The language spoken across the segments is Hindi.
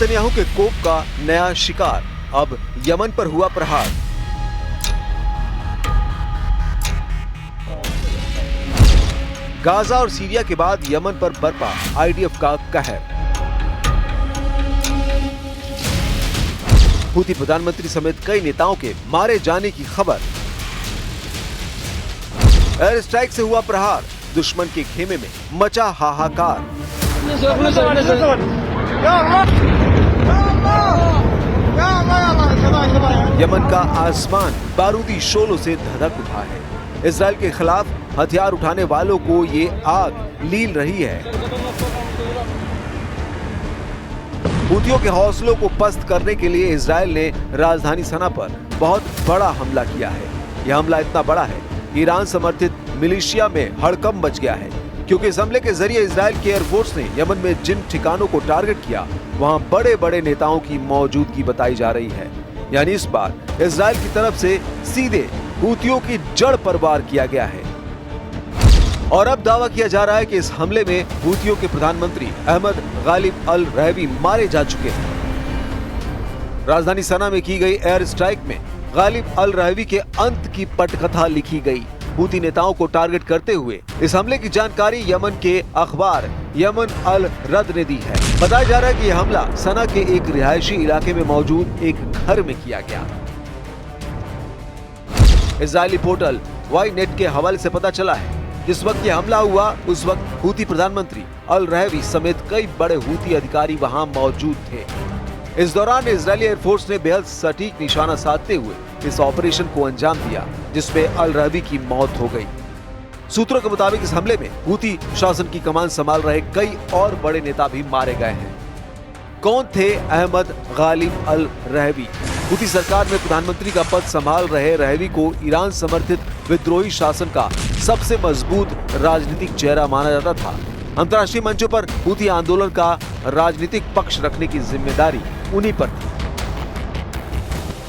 नेतन्याहू के कोप का नया शिकार, अब यमन पर हुआ प्रहार। गाजा और सीरिया के बाद यमन पर बरपा आईडीएफ का कहर। हूती प्रधानमंत्री समेत कई नेताओं के मारे जाने की खबर। एयर स्ट्राइक से हुआ प्रहार, दुश्मन के खेमे में मचा हाहाकार। यमन का आसमान बारूदी शोलों से धधक उठा है। इजराइल के खिलाफ हथियार उठाने वालों को ये आग लील रही है। हूतियों के हौसलों को पस्त करने के लिए इजराइल ने राजधानी सना पर बहुत बड़ा हमला किया है। यह हमला इतना बड़ा है कि ईरान समर्थित मिलिशिया में हड़कंप मच गया है, क्योंकि इस हमले के जरिए इजराइल की एयरफोर्स ने यमन में जिन ठिकानों को टारगेट किया, वहां बड़े बड़े नेताओं की मौजूदगी बताई जा रही है। यानी इस बार इजराइल की तरफ से सीधे हूतियों की जड़ पर वार किया गया है। और अब दावा किया जा रहा है कि इस हमले में हूतियों के प्रधानमंत्री अहमद गालिब अल रहवी मारे जा चुके हैं। राजधानी सना में की गई एयर स्ट्राइक में गालिब अल रहवी के अंत की पटकथा लिखी गई। हूती नेताओं को टारगेट करते हुए इस हमले की जानकारी यमन के अखबार यमन अल रद ने दी है। बताया जा रहा है कि यह हमला सना के एक रिहायशी इलाके में मौजूद एक घर में किया गया। इजरायली पोर्टल वाई नेट के हवाले से पता चला है, जिस वक्त यह हमला हुआ उस वक्त हूती प्रधानमंत्री अल रहवी समेत कई बड़े हूती अधिकारी वहां मौजूद थे। इस दौरान इजरायली एयरफोर्स ने बेहद सटीक निशाना साधते हुए इस ऑपरेशन को अंजाम दिया, जिसमें अल रहवी की मौत हो गई। सूत्रों के मुताबिक इस हमले में हूती शासन की कमान संभाल रहे कई और बड़े नेता भी मारे गए हैं। कौन थे अहमद गालिब अल रहवी? हूती सरकार में प्रधानमंत्री का पद संभाल रहे रहवी को ईरान समर्थित विद्रोही शासन का सबसे मजबूत राजनीतिक चेहरा माना जाता था। अंतर्राष्ट्रीय मंचों पर हूती आंदोलन का राजनीतिक पक्ष रखने की जिम्मेदारी उन्हीं पर थी।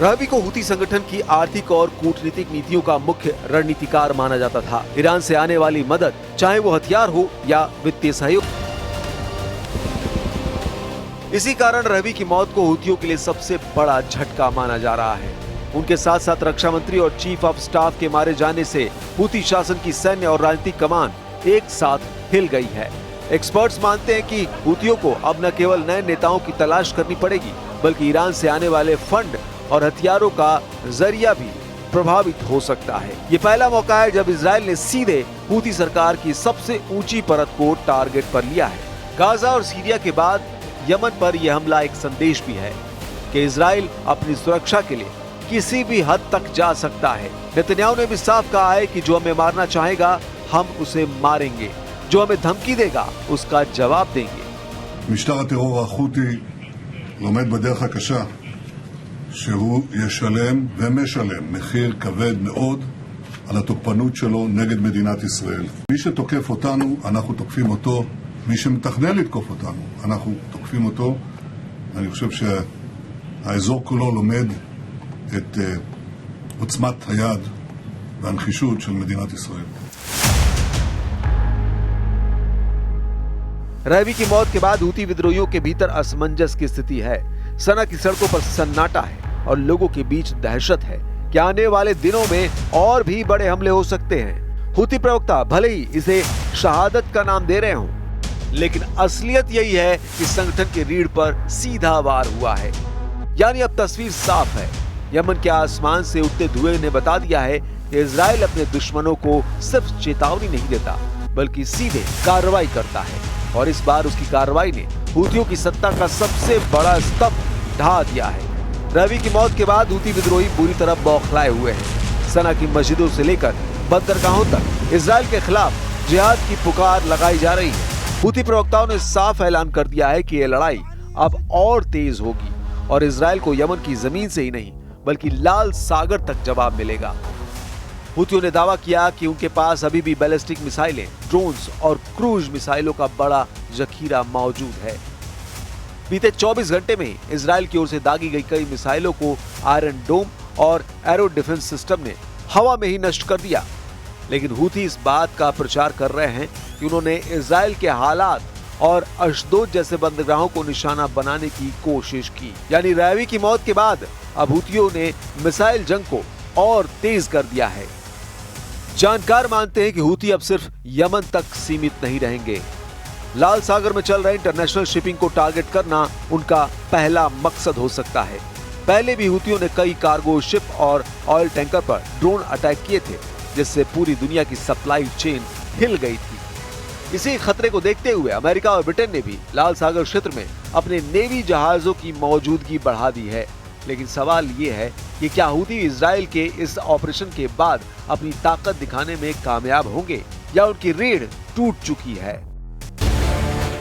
रहवी को हूती संगठन की आर्थिक और कूटनीतिक नीतियों का मुख्य रणनीतिकार माना जाता था। ईरान से आने वाली मदद, चाहे वो हथियार हो या वित्तीय सहयोग। इसी कारण रहवी की मौत को हूतियों के लिए सबसे बड़ा झटका माना जा रहा है। उनके साथ साथ रक्षा मंत्री और चीफ ऑफ स्टाफ के मारे जाने से हूती शासन की सैन्य और राजनीतिक कमान एक साथ हिल गई है। एक्सपर्ट्स मानते हैं कि हूतियों को अब न केवल नए नेताओं की तलाश करनी पड़ेगी, बल्कि ईरान से आने वाले फंड और हथियारों का जरिया भी प्रभावित हो सकता है। ये पहला मौका है जब इजराइल ने सीधे हूती सरकार की सबसे ऊंची परत को टारगेट पर लिया है। गाजा और सीरिया के बाद यमन पर यह हमला एक संदेश भी है कि इजराइल अपनी सुरक्षा के लिए किसी भी हद तक जा सकता है। नेतन्याहू ने भी साफ कहा है कि जो हमें मारना चाहेगा हम उसे मारेंगे, जो हमें धमकी देगा उसका जवाब देंगे। משטר הטרור החותי לומד בדרך הקשה שהוא ישלם ומשלם מחיר כבד מאוד על התוקפנות שלו נגד מדינת ישראל. מי שתוקף אותנו, אנחנו תוקפים אותו. מי שמתכנן לתקוף אותנו, אנחנו תוקפים אותו. אני חושב שהאזור כולו לומד את עוצמת היד והנחישות של מדינת ישראל. रहवी की मौत के बाद हूती विद्रोहियों के भीतर असमंजस की स्थिति है। सना की सड़कों पर सन्नाटा है और लोगों के बीच दहशत है कि आने वाले दिनों में और भी बड़े हमले हो सकते हैं। हूती प्रवक्ता भले ही इसे शहादत का नाम दे रहे हों, लेकिन असलियत यही है कि संगठन की रीढ़ पर सीधा वार हुआ है। यानी अब तस्वीर साफ है। यमन के आसमान से उठते धुएं ने बता दिया है कि इजराइल अपने दुश्मनों को सिर्फ चेतावनी नहीं देता, बल्कि सीधे कार्रवाई करता है। और इस बार उसकी कार्रवाई ने हूतियों की सत्ता का सबसे बड़ा स्तंभ ढा दिया है। रहवी की मौत के बाद हूती विद्रोही पूरी तरह बौखलाए हुए हैं। सना की मस्जिदों से लेकर बंदरगाहों तक इजराइल के खिलाफ जिहाद की पुकार लगाई जा रही है। हूती प्रवक्ताओं ने साफ ऐलान कर दिया है कि यह लड़ाई अब और तेज होगी और इजराइल को यमन की जमीन से ही नहीं, बल्कि लाल सागर तक जवाब मिलेगा। हूतियों ने दावा किया कि उनके पास अभी भी बैलिस्टिक मिसाइलें, ड्रोन्स और क्रूज मिसाइलों का बड़ा जखीरा मौजूद है। बीते 24 घंटे में इजराइल की ओर से दागी गई कई मिसाइलों को आयरन डोम और एरो डिफेंस सिस्टम ने हवा में ही नष्ट कर दिया। लेकिन हूती इस बात का प्रचार कर रहे हैं कि उन्होंने इजराइल के हालात और अशदोद जैसे बंदरगाहों को निशाना बनाने की कोशिश की। यानी रैवी की मौत के बाद अब हुतियों ने मिसाइल जंग को और तेज कर दिया है। जानकार मानते हैं कि हुती अब सिर्फ यमन तक सीमित नहीं रहेंगे। लाल सागर में चल रहे इंटरनेशनल शिपिंग को टारगेट करना उनका पहला मकसद हो सकता है। पहले भी हुतियों ने कई कार्गो शिप और ऑयल टैंकर पर ड्रोन अटैक किए थे, जिससे पूरी दुनिया की सप्लाई चेन हिल गई थी। इसी खतरे को देखते हुए अमेरिका और ब्रिटेन ने भी लाल सागर क्षेत्र में अपने नेवी जहाजों की मौजूदगी बढ़ा दी है। लेकिन सवाल ये है कि क्या हुती इजराइल के इस ऑपरेशन के बाद अपनी ताकत दिखाने में कामयाब होंगे या उनकी रीढ़ टूट चुकी है।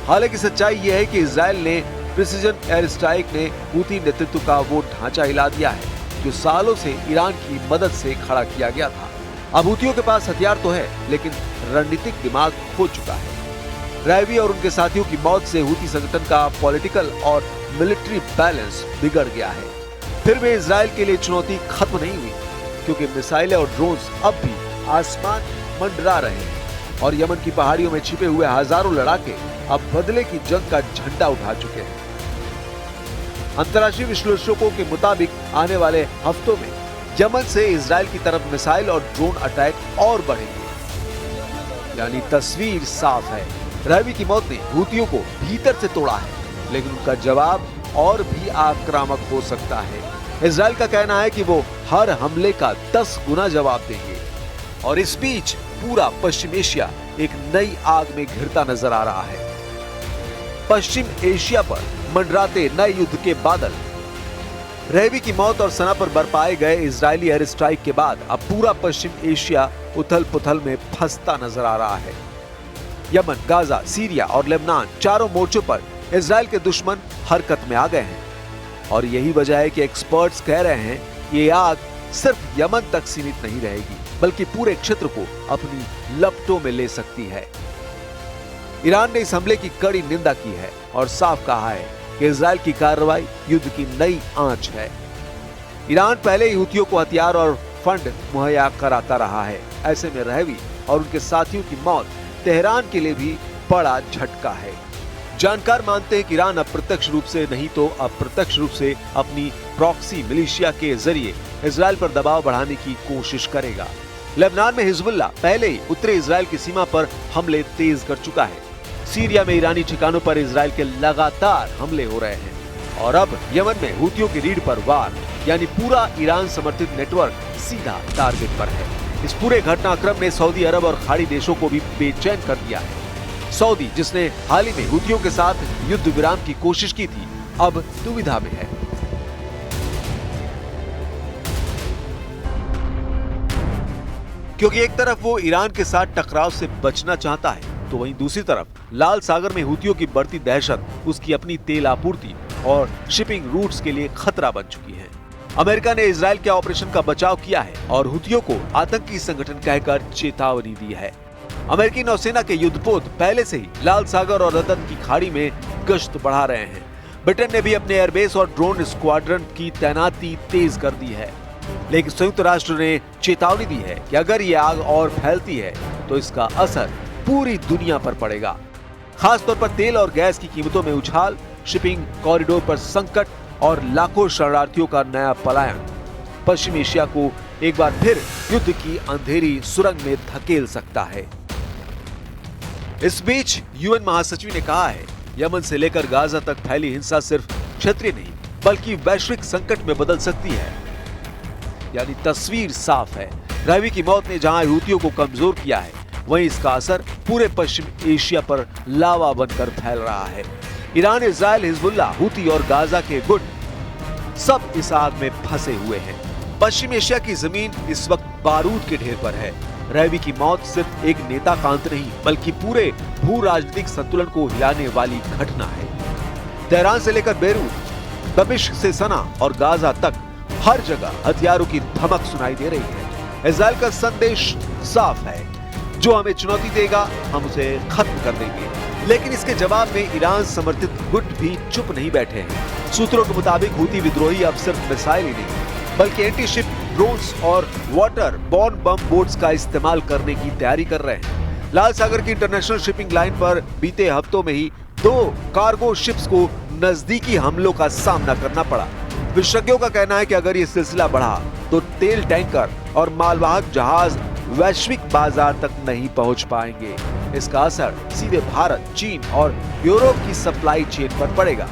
हालांकि सच्चाई यह है कि इजराइल ने प्रिसीजन एयर स्ट्राइक ने हुती नेतृत्व का वो ढांचा हिला दिया है जो सालों से ईरान की मदद से खड़ा किया गया था। अब हुतियों के पास हथियार तो है, लेकिन रणनीतिक दिमाग खो चुका है। रैवी और उनके साथियों की मौत से हुती संगठन का पॉलिटिकल और मिलिट्री बैलेंस बिगड़ गया है। फिर भी इजराइल के लिए चुनौती खत्म नहीं हुई, क्योंकि मिसाइलें और ड्रोन्स अब भी आसमान मंडरा रहे हैं और यमन की पहाड़ियों में छिपे हुए हजारों लड़ाके अब बदले की जंग का झंडा उठा चुके हैं। अंतर्राष्ट्रीय विश्लेषकों के मुताबिक आने वाले हफ्तों में यमन से इजराइल की तरफ मिसाइल और ड्रोन अटैक और बढ़ेंगे। यानी तस्वीर साफ है, रैवी की मौत ने हुतियों को भीतर से तोड़ा है, लेकिन उनका जवाब और भी आक्रामक हो सकता है। इजराइल का कहना है कि वो हर हमले का 10 गुना जवाब देंगे। और इस बीच पूरा पश्चिम एशिया एक नई आग में घिरता नजर आ रहा है। पश्चिम एशिया पर मंडराते नए युद्ध के बादल। रैवी की मौत और सना पर बरपाए गए इजरायली एयर स्ट्राइक के बाद अब पूरा पश्चिम एशिया उथल पुथल में फंसता नजर आ रहा है। यमन, गाजा, सीरिया और लेबनान चारों मोर्चों पर इजराइल के दुश्मन हरकत में आ गए हैं। और यही वजह है कि एक्सपर्ट्स कह रहे हैं ये आग सिर्फ यमन तक सीमित नहीं रहेगी, बल्कि पूरे क्षेत्र को अपनी लपटों में ले सकती है। ईरान ने इस हमले की कड़ी निंदा की है और साफ कहा है कि इजराइल की कार्रवाई युद्ध की नई आंच है। ईरान पहले ही हुतियों को हथियार और फंड मुहैया कराता रहा है। ऐसे में रैवी और उनके साथियों की मौत तेहरान के लिए भी बड़ा झटका है। जानकार मानते हैं कि ईरान अप्रत्यक्ष रूप से नहीं तो अप्रत्यक्ष रूप से अपनी प्रॉक्सी मिलिशिया के जरिए इजराइल पर दबाव बढ़ाने की कोशिश करेगा। लेबनान में हिजबुल्लाह पहले ही उत्तरी इजराइल की सीमा पर हमले तेज कर चुका है। सीरिया में ईरानी ठिकानों पर इजराइल के लगातार हमले हो रहे हैं और अब यमन में हुतियों की रीढ़ पर वार, यानी पूरा ईरान समर्थित नेटवर्क सीधा टारगेट पर है। इस पूरे घटनाक्रम ने सऊदी अरब और खाड़ी देशों को भी बेचैन कर दिया है। सऊदी, जिसने हाल ही में हुतियों के साथ युद्ध विराम की कोशिश की थी, अब दुविधा में है। क्योंकि एक तरफ वो ईरान के साथ टकराव से बचना चाहता है, तो वहीं दूसरी तरफ लाल सागर में हुतियों की बढ़ती दहशत उसकी अपनी तेल आपूर्ति और शिपिंग रूट्स के लिए खतरा बन चुकी है। अमेरिका ने इजराइल के ऑपरेशन का बचाव किया है और हुतियों को आतंकी संगठन कहकर चेतावनी दी है। अमेरिकी नौसेना के युद्धपोत पहले से ही लाल सागर और अदन की खाड़ी में गश्त बढ़ा रहे हैं। ब्रिटेन ने भी अपने एयरबेस और ड्रोन स्क्वाड्रन की तैनाती तेज कर दी है। लेकिन संयुक्त राष्ट्र ने चेतावनी दी है कि अगर ये आग और फैलती है तो इसका असर पूरी दुनिया पर पड़ेगा। खासतौर पर तेल और गैस की कीमतों में उछाल, शिपिंग कॉरिडोर पर संकट और लाखों शरणार्थियों का नया पलायन पश्चिम एशिया को एक बार फिर युद्ध की अंधेरी सुरंग में धकेल सकता है। इस बीच यूएन महासचिव ने कहा है, यमन से लेकर गाजा तक फैली हिंसा सिर्फ क्षेत्रीय नहीं बल्कि वैश्विक संकट में बदल सकती है। यानी तस्वीर साफ है, रैवी की मौत ने जहां हुतियों को कमजोर किया है, वहीं इसका असर पूरे पश्चिम एशिया पर लावा बनकर फैल रहा है। ईरान, इजराइल, हिजबुल्लाह, हुती और गाजा के गुट सब इस आग में फंसे हुए हैं। पश्चिम एशिया की जमीन इस वक्त बारूद के ढेर पर है। रैवी की मौत सिर्फ एक नेता का अंत नहीं बल्कि पूरे भू राजनीतिक संतुलन को हिलाने वाली घटना है। तेहरान से लेकर बेरूत, दमिश्क से सना और गाजा तक हर जगह हथियारों की धमक सुनाई दे रही है। इजराइल का संदेश साफ है, जो हमें चुनौती देगा हम उसे खत्म कर देंगे। लेकिन इसके जवाब में ईरान समर्थित गुट भी चुप नहीं बैठे हैं। सूत्रों के मुताबिक हुती विद्रोही अब सिर्फ मिसाइल ही नहीं बल्कि एंटी शिप ड्रोन्स और वाटर बॉर्न बम बोट्स का इस्तेमाल करने की तैयारी कर रहे हैं। लाल सागर की इंटरनेशनल शिपिंग लाइन पर बीते हफ्तों में ही 2 कार्गो शिप्स को नजदीकी हमलों का सामना करना पड़ा। विशेषज्ञों का कहना है कि अगर ये सिलसिला बढ़ा तो तेल टैंकर और मालवाहक जहाज वैश्विक बाजार तक नहीं पहुंच पाएंगे। इसका असर सीधे भारत, चीन और यूरोप की सप्लाई चेन पर पड़ेगा।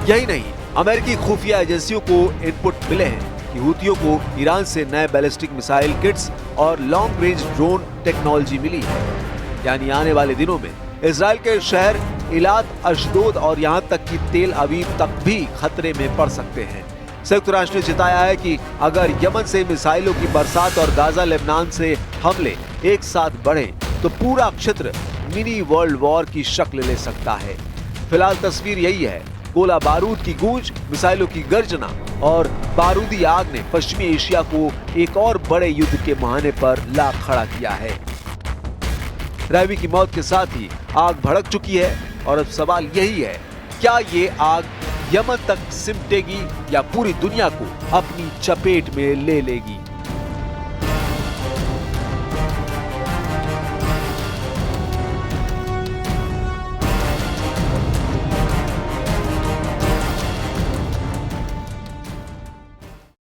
यही नहीं, अमेरिकी खुफिया एजेंसियों को इनपुट मिले हैं कि हूतियों को ईरान से नए बैलिस्टिक मिसाइल किट्स और लॉन्ग रेंज ड्रोन टेक्नोलॉजी मिली है। यानी आने वाले दिनों में इजराइल के शहर इलात, अशदोद और यहां तक कि तेल अवीव तक भी खतरे में पड़ सकते हैं। संयुक्त राष्ट्र ने चिताया है कि अगर यमन से मिसाइलों की बरसात और गाजा लेबनान से हमले एक साथ बढ़े तो पूरा क्षेत्र मिनी वर्ल्ड वॉर की शक्ल ले सकता है। फिलहाल तस्वीर यही है, गोला बारूद की गूंज, मिसाइलों की गर्जना और बारूदी आग ने पश्चिमी एशिया को एक और बड़े युद्ध के मुहाने पर ला खड़ा किया है। रैवी की मौत के साथ ही आग भड़क चुकी है और अब सवाल यही है, क्या ये आग यमन तक सिमटेगी या पूरी दुनिया को अपनी चपेट में ले लेगी?